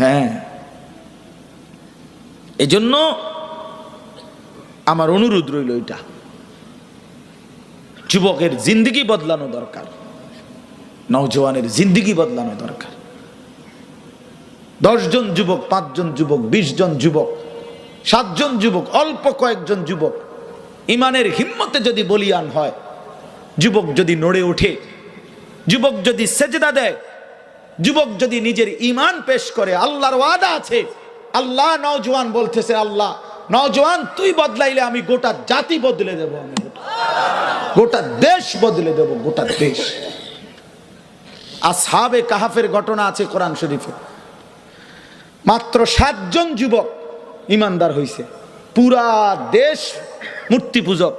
হ্যাঁ, এজন্য আমার অনুরোধ রইল, এটা যুবকের জিন্দেগি বদলানো দরকার, নওজওয়ানের জিন্দেগি বদলানো দরকার। 10 জন যুবক, 5 জন যুবক, 20 জন যুবক, 7 জন যুবক, অল্প কয়েকজন যুবক ইমানের হিম্মতে যদি বলিয়ান হয়, যুবক যদি নড়ে ওঠে, যুবক যদি সেজদা দেয়, যুবক যদি নিজের ইমান পেশ করে, আল্লাহর ওয়াদা আছে। আল্লাহ নওজওয়ান বলতেছে, আল্লাহ নওজওয়ান তুই বদলাইলে আমি গোটা জাতি বদলে দেব, আমি গোটা দেশ বদলে দেব, গোটা দেশ। আসহাবে কাহাফের ঘটনা আছে কোরআন শরীফে। মাত্র 7 জন যুবক ইমানদার হইছে, পুরা দেশ মূর্তি পূজক,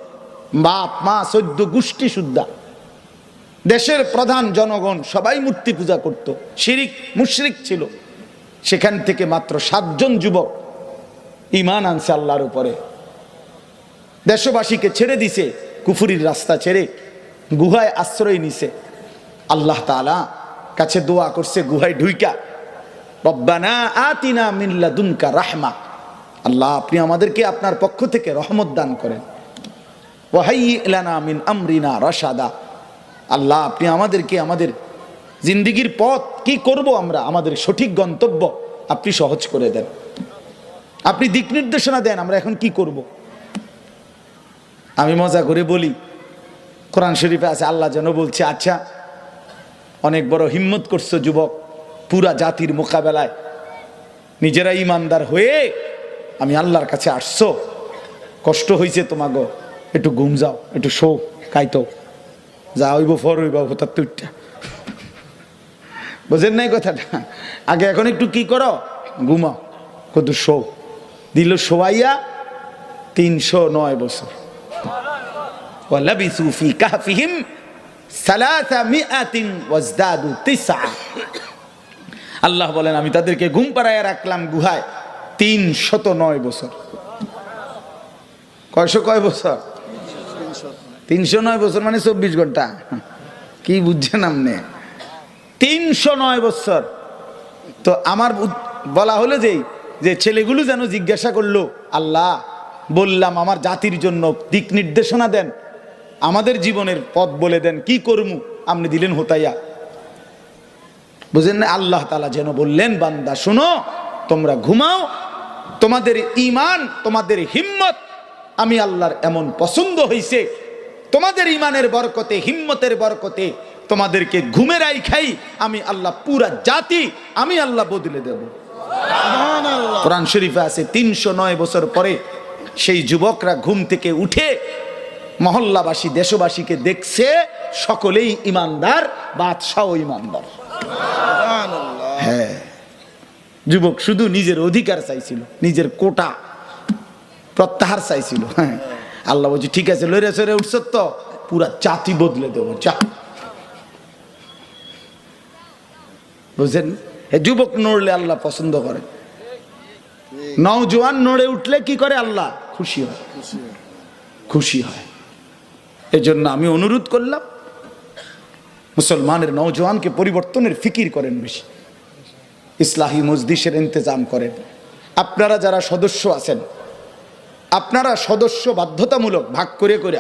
বাপ মা 14 গোষ্ঠী সুদ্ধা, দেশের প্রধান জনগণ সবাই মূর্তি পূজা করত, শিরিক মুশরিক ছিল। সেখান থেকে মাত্র 7 জন যুবক ঈমান আনছে আল্লাহর উপরে, দেশবাসীকে ছেড়ে দিছে, কুফরির রাস্তা ছেড়ে গুহায় আশ্রয় নিছে। আল্লাহ তাআলা কাছে দোয়া করছে গুহায় ঢুইকা, রব্বানা আতিনা মিন লাদুনকা রাহমা, আল্লাহ আপনি আমাদেরকে আপনার পক্ষ থেকে রহমত দান করেন। ওয়া হাইয়্যি লানা মিন আমরিনা রাশাদা, আল্লাহ আপনি আমাদেরকে আমাদের জিন্দেগির পথ কি করব আমরা, আমাদের সঠিক গন্তব্য আপনি সহজ করে দেন, আপনি দিক নির্দেশনা দেন, আমরা এখন কি করব। আমি মজা করে বলি, কোরআন শরীফে আছে, আল্লাহ যেন বলছে, আচ্ছা অনেক বড় হিম্মত করছো যুবক, পুরা জাতির মোকাবেলায় নিজেরা ইমানদার হয়ে আমি আল্লাহর কাছে আসছো, কষ্ট হয়েছে তোমাগো, একটু ঘুম যাও, একটু শো খাইতো, যা হইব ফর হইব হঠাৎ তুইটা, বুঝেন নাই কথাটা? আগে এখন একটু কি করো, ঘুমাও, কত শো দিল, শোয়াইয়া 309 বছর। ওয়ালাবিসু ফি কাহফিহিম 300 ওয়াজদাদু 9। আল্লাহ বলেন আমি তাদেরকে ঘুম পাড়াইয়া রাখলাম গুহায় 309 বছর। কয় বছর? 309 বছর মানে 24 ঘন্টা। কি বুঝছেন আপনি? 309 বছর। তো আমার বলা হলো যে ছেলেগুলো যেন জিজ্ঞাসা করলো, আল্লাহ বললাম আমার জাতির জন্য দিক নির্দেশনা দেন, আমাদের জীবনের পথ বলে দেন, কি করমু, আপনি দিলেন হোতাইয়া। বুঝেন না? আল্লাহ তাআলা যেন বললেন, বান্দা শুনো, তোমরা ঘুমাও, তোমাদের ঈমান তোমাদের হিম্মত আমি আল্লাহর এমন পছন্দ হইছে, তোমাদের ঈমানের বরকতে হিম্মতের বরকতে তোমাদেরকে ঘুমের আইখাই আমি আল্লাহ পুরা জাতি আমি আল্লাহ বদলে দেব। কোরআন শরীফে আছে 309 বছর পরে সেই যুবকরা ঘুম থেকে উঠে মহল্লাবাসী দেশবাসীকে দেখছে সকলেই ইমানদার, বাদশাও ইমানদার। হ্যাঁ, যুবক শুধু নিজের অধিকার চাইছিল, নিজের কোটা প্রত্যাহার চাইছিল। হ্যাঁ, আল্লাহ বলছে ঠিক আছে, লড়ে সরে উঠছ তো পুরা জাতি বদলে দেবো, যা। বুঝছেন? যুবক নড়লে আল্লাহ পছন্দ করে, নওজোয়ান নড়ে উঠলে কি করে আল্লাহ খুশি হয়, খুশি হয়। এই জন্য আমি অনুরোধ করলাম মুসলমানের নওজোয়ানকে পরিবর্তনের ফিকির করেন, বেশি ইসলাহি মজলিসের ইন্তজাম করেন। আপনারা যারা সদস্য আছেন, আপনারা সদস্য বাধ্যতামূলক ভাগ করে করে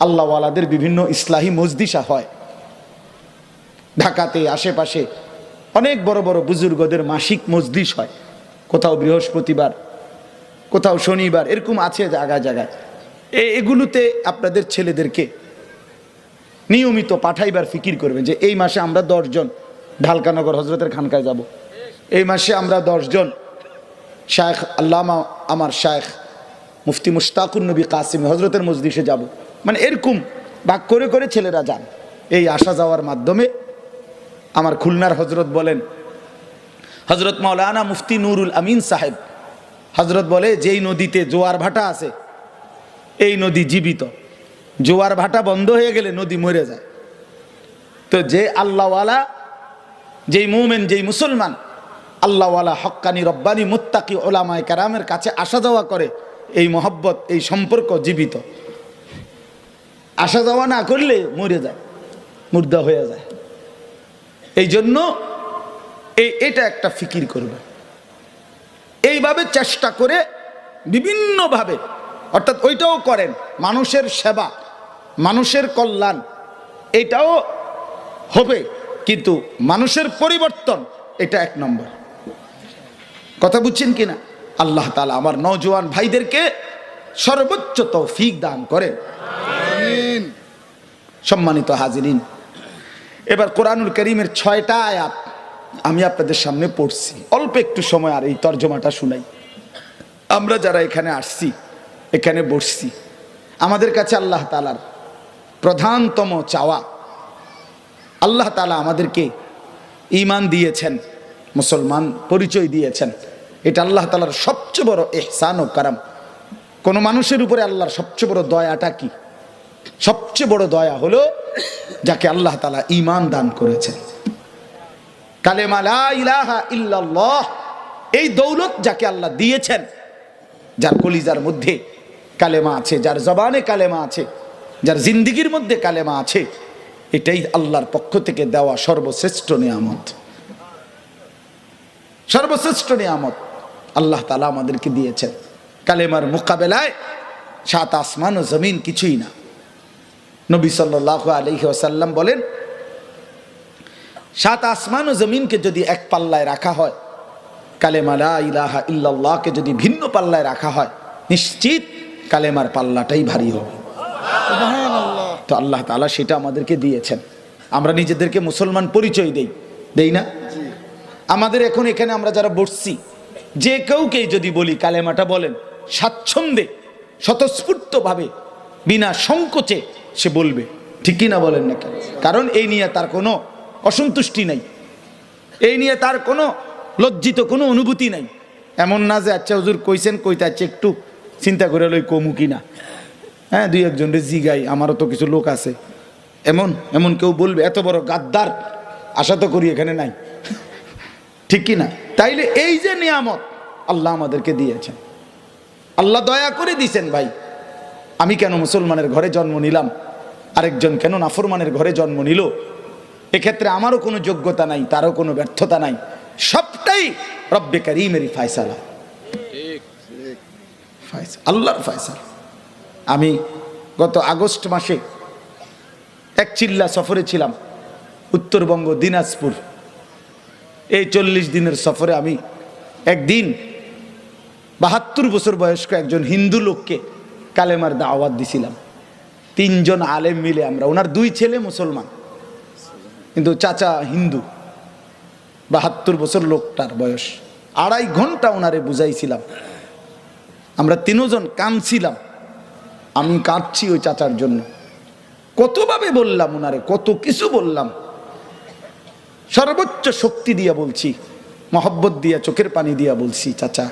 আল্লাহওয়ালাদের বিভিন্ন ইসলাহি মজলিসা হয় ঢাকাতে, আশেপাশে অনেক বড় বড় বুজুর্গদের মাসিক মজলিস হয়, কোথাও বৃহস্পতিবার, কোথাও শনিবার, এরকম আছে জায়গায় জায়গায়। এগুলোতে আপনাদের ছেলেদেরকে নিয়মিত পাঠাইবার ফিকির করবেন যে এই মাসে আমরা 10 জন ঢালকানগর হজরতের খানকায় যাব, এই মাসে আমরা 10 জন শায়েখ আল্লামা আমার শায়েখ মুফতি মুশতাকুর নবী কাসিমি হজরতের মজলিসে যাব। মানে এরকম ভাগ করে করে ছেলেরা যান। এই আসা যাওয়ার মাধ্যমে আমার খুলনার হজরত বলেন, হজরত মাওলানা মুফতি নুরুল আমিন সাহেব হজরত বলে, যেই নদীতে জোয়ার ভাটা আছে এই নদী জীবিত, জোয়ার ভাটা বন্ধ হয়ে গেলে নদী মরে যায়। তো যে আল্লাহওয়ালা, যেই মুমিন, যেই মুসলমান আল্লাহওয়ালা হক্কানি রব্বানি মুত্তাকি ওলামায়ে কেরামের কাছে আসা যাওয়া করে, এই মহব্বত এই সম্পর্ক জীবিত। আসা যাওয়া না করলে মরে যায়, মুর্দা হয়ে যায়। এই জন্য এটা একটা ফিকির করবে। এইভাবে চেষ্টা করে বিভিন্নভাবে, অর্থাৎ ওইটাও করেন, মানুষের সেবা, মানুষের কল্যাণ, এটাও হবে, কিন্তু মানুষের পরিবর্তন এটা এক নম্বর। কথা বুঝছেন কিনা? আল্লাহ তাআলা আমার নওজোয়ান ভাইদেরকে সর্বোচ্চ তৌফিক দান করেন। আমিন। সম্মানিত হাজিরিন, এবার কোরআনুল কারীমের 6টা আয়াত আমি আপনাদের সামনে পড়ছি। অল্প একটু সময় আর এই তর্জমাটা শুনাই। আমরা যারা এখানে আসছি, এখানে বসছি, আমাদের কাছে আল্লাহ তাআলার প্রধানতম চাওয়া, আল্লাহ তাআলা আমাদেরকে ঈমান দিয়েছেন, মুসলমান পরিচয় দিয়েছেন, এটা আল্লাহ তাআলার সবচেয়ে বড় ইহসান ও কারাম। কোন মানুষের উপরে আল্লাহর সবচেয়ে বড় দয়াটা কি? সবচেয়ে বড় দয়া হলো যাকে আল্লাহ তাআলা ঈমান দান করেছেন। কালেমা লা ইলাহা ইল্লাল্লাহ, এই দৌলত যাকে আল্লাহ দিয়েছেন, যার কলিজার মধ্যে কালেমা আছে, যার জবানে কালেমা আছে, যার জিন্দেগীর মধ্যে কালেমা আছে, এটাই আল্লাহর পক্ষ থেকে দেওয়া সর্বশ্রেষ্ঠ নিয়ামত। সর্বশ্রেষ্ঠ নিয়ামত আল্লাহ তাআলা আমাদেরকে দিয়েছেন। কালেমার মোকাবেলায় 7 আসমান ও জমিন কিছুই না। নবী সাল্লাল্লাহু আলাইহি ওয়াসাল্লাম বলেন, 7 আসমান ও জমিনকে যদি এক পাল্লায় রাখা হয়, কালেমা লা ইলাহা ইল্লাল্লাহকে যদি ভিন্ন পাল্লায় রাখা হয়, নিশ্চিত কালেমার পাল্লাটাই ভারী হবে। সুবহানাল্লাহ। তো আল্লাহ তাআলা সেটা আমাদেরকে দিয়েছেন। আমরা নিজেদেরকে মুসলমান পরিচয় দেই না? আমাদের এখন এখানে আমরা যারা বসছি, যে কেউকেই যদি বলি কালেমাটা বলেন, স্বাচ্ছন্দ্যে স্বতঃস্ফূর্তভাবে বিনা সংকোচে সে বলবে, ঠিক কি না বলেন না কেন? কারণ এই নিয়ে তার কোনো অসন্তুষ্টি নাই, এই নিয়ে তার কোনো লজ্জিত কোনো অনুভূতি নাই। এমন না যে আচ্ছা হুজুর কইছেন, কইতে আছে একটু চিন্তা করে লই কমু কিনা, হ্যাঁ 2-1 রে জিগাই, আমারও তো কিছু লোক আছে, এমন কেউ বলবে? এত বড় গাদ্দার আশা তো করি এখানে নাই, ঠিক কি না? তাইলে এই যে নিয়ামত আল্লাহ আমাদেরকে দিয়েছেন, আল্লাহ দয়া করে দিয়েছেন। ভাই, আমি কেন মুসলমানের ঘরে জন্ম নিলাম, আরেকজন কেন নাফরমানের ঘরে জন্ম নিল, এক্ষেত্রে আমারও কোনো যোগ্যতা নাই, তারও কোনো ব্যর্থতা নাই, সবটাই রব্বে কারীমেরই ফয়সালা, আল্লাহর ফয়সালা। আমি গত আগস্ট মাসে এক চিল্লা সফরে ছিলাম, উত্তরবঙ্গ দিনাজপুর। এই 40 দিনের সফরে আমি একদিন 72 বছর বয়স্ক একজন হিন্দু লোককে কালেমার দাওয়াত দিছিলাম। 3 জন আলেম মিলে আমরা, ওনার 2 ছেলে মুসলমান কিন্তু চাচা হিন্দু। 72 বছর লোকটার বয়স। 2.5 ঘন্টা ওনারে বুঝাইছিলাম। আমরা 3 জন কাঁদছিলাম। আমি কাঁদছি ওই চাচার জন্য। কতভাবে বললাম ওনারে, কত কিছু বললাম, সর্বোচ্চ শক্তি দিয়া বলছি, মহব্বত দিয়া, চোখের পানি দিয়া বলছি, চাচা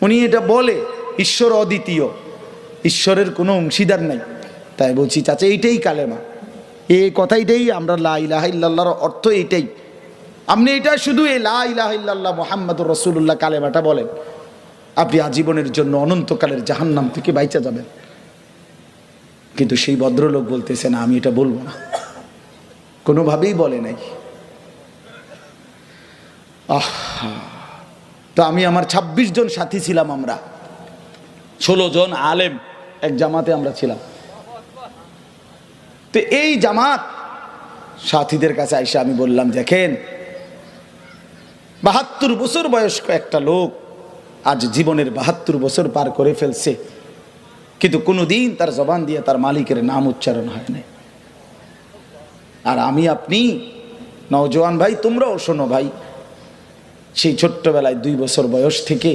উনি এটা বলে ঈশ্বর অদ্বিতীয়, ঈশ্বরের কোনো অংশীদার নাই, তাই বলছি চাচা এইটাই কালেমা, এই কথাইটাই আমরা লা ইলাহা ইল্লাল্লাহর অর্থ এইটাই। আপনি এটা শুধু এই লা ইলাহা ইল্লাল্লাহ মুহাম্মাদুর রাসূলুল্লাহ কালেমাটা বলেন, আপনি আজীবনের জন্য অনন্তকালের জাহান্নাম থেকে বাইচা যাবেন। কিন্তু সেই ভদ্রলোক বলতেছে না, আমি এটা বলবো না, কোনোভাবেই বলে নাই। তো আমি আমার 26 জন সাথী ছিলাম, আমরা 16 জন আলেম এক জামাতে আমরা ছিলাম। তো এই জামাত সাথীদের কাছে আইসা আমি বললাম, দেখেন 72 বছর বয়স্ক একটা লোক আজ জীবনের 72 বছর পার করে ফেলছে, কিন্তু কোনোদিন তার জবান দিয়ে তার মালিকের নাম উচ্চারণ হয় নাই। আর আমি আপনি নওজোয়ান ভাই, তোমরাও শোনো ভাই, সেই ছোট্টবেলায় 2 বছর বয়স থেকে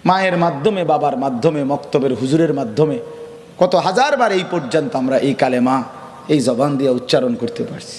মায়ের মাধ্যমে, বাবার মাধ্যমে, মক্তবের হুজুরের মাধ্যমে কত হাজারবার এই পর্যন্ত আমরা এই কালেমা এই জবান দিয়ে উচ্চারণ করতে পারছি।